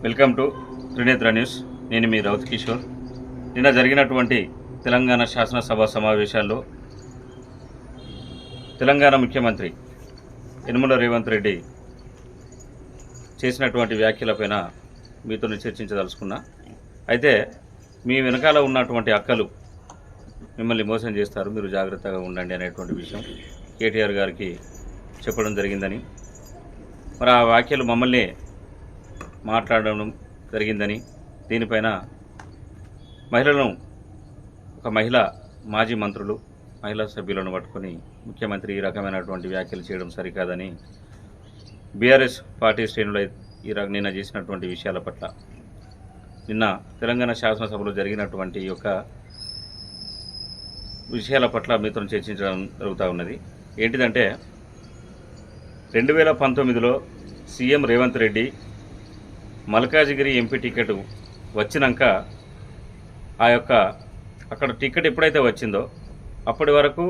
Welcome to Trinetra news. నేను మీ రౌత్ కిషోర్. నిన్న జరిగినటువంటి తెలంగాణ శాసనసభ సమావేశాల్లో తెలంగాణ ముఖ్యమంత్రి యనమల రేవంత్ రెడ్డి చేసినటువంటి వ్యాఖ్యలపైన మీతో చర్చించదలుచుకున్నా. అయితే మీ వెనకాల ఉన్నటువంటి అక్కలు మిమ్మల్ని మోసం చేస్తారు, మీరు జాగ్రత్తగా ఉండండి అనేటువంటి విషయం కేటీఆర్ గారికి చెప్పడం జరిగిందని, మరి ఆ వ్యాఖ్యలు మమ్మల్ని మాట్లాడడం జరిగిందని, దీనిపైన మహిళలను ఒక మాజీ మంత్రులు మహిళా సభ్యులను పట్టుకొని ముఖ్యమంత్రి ఈ రకమైనటువంటి వ్యాఖ్యలు చేయడం సరికాదని బీఆర్ఎస్ పార్టీ శ్రేణులు నిన్న చేసినటువంటి విషయాల పట్ల నిన్న తెలంగాణ శాసనసభలో జరిగినటువంటి యొక్క విషయాల పట్ల మీతో చర్చించడం జరుగుతూ ఉన్నది. ఏంటిదంటే 2019లో CM Revanth Reddy Malkajgiri MP ticket వచ్చినాక అక్కడ టికెట్ ఎప్పుడైతే వచ్చిందో అప్పటి వరకు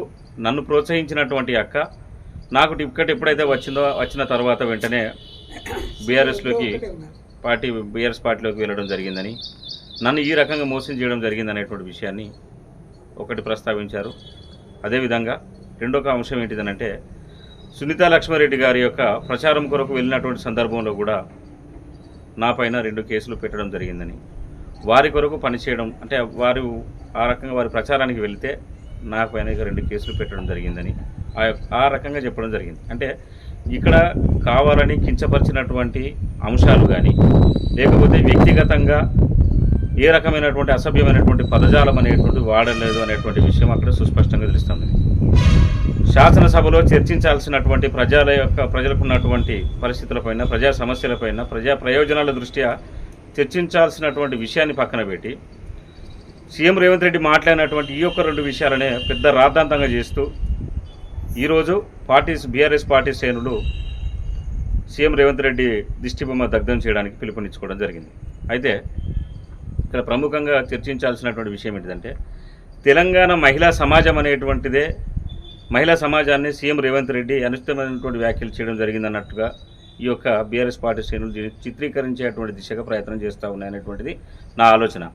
నన్ను ప్రోత్సహించినటువంటి అక్క నాకు టికెట్ ఎప్పుడైతే వచ్చిన తర్వాత వెంటనే బీఆర్ఎస్ పార్టీలోకి వెళ్ళడం జరిగిందని, నన్ను ఈ రకంగా మోసం చేయడం జరిగిందనేటువంటి విషయాన్ని ఒకటి ప్రస్తావించారు. అదేవిధంగా రెండొక అంశం ఏంటిదనంటే సునీతా లక్ష్మారెడ్డి గారి యొక్క ప్రచారం కొరకు వెళ్ళినటువంటి సందర్భంలో కూడా నా పైన 2 కేసులు పెట్టడం జరిగిందని, వారి కొరకు పనిచేయడం అంటే వారు ఆ రకంగా వారి ప్రచారానికి వెళితే నా పైన 2 కేసులు పెట్టడం జరిగిందని ఆ రకంగా చెప్పడం జరిగింది. అంటే ఇక్కడ కావాలని కించపరిచినటువంటి అంశాలు కానీ లేకపోతే వ్యక్తిగతంగా ఏ రకమైనటువంటి అసభ్యమైనటువంటి పదజాలం అనేటువంటి వాడలేదు అనేటువంటి విషయం అక్కడ సుస్పష్టంగా తెలుస్తుంది. శాసనసభలో చర్చించాల్సినటువంటి ప్రజలకు ఉన్నటువంటి పరిస్థితులపైన, ప్రజా సమస్యలపైన, ప్రజా ప్రయోజనాల దృష్ట్యా చర్చించాల్సినటువంటి విషయాన్ని పక్కన పెట్టి సీఎం రేవంత్ రెడ్డి మాట్లాడినటువంటి ఈ యొక్క 2 విషయాలనే పెద్ద రాద్ధాంతంగా చేస్తూ ఈరోజు బీఆర్ఎస్ పార్టీ శ్రేణులు సీఎం రేవంత్ రెడ్డి దిష్టిబొమ్మ దగ్ధం చేయడానికి పిలుపునిచ్చుకోవడం జరిగింది. అయితే ఇక్కడ ప్రముఖంగా చర్చించాల్సినటువంటి విషయం ఏంటిదంటే తెలంగాణ మహిళా సమాజం అనేటువంటిదే, మహిళా సమాజాన్ని సీఎం రేవంత్ రెడ్డి అనుచితమైనటువంటి వ్యాఖ్యలు చేయడం జరిగిందన్నట్టుగా ఈ యొక్క బీఆర్ఎస్ పార్టీ శ్రేణులు చిత్రీకరించేటువంటి దిశగా ప్రయత్నం చేస్తూ ఉన్నాయనేటువంటిది నా ఆలోచన.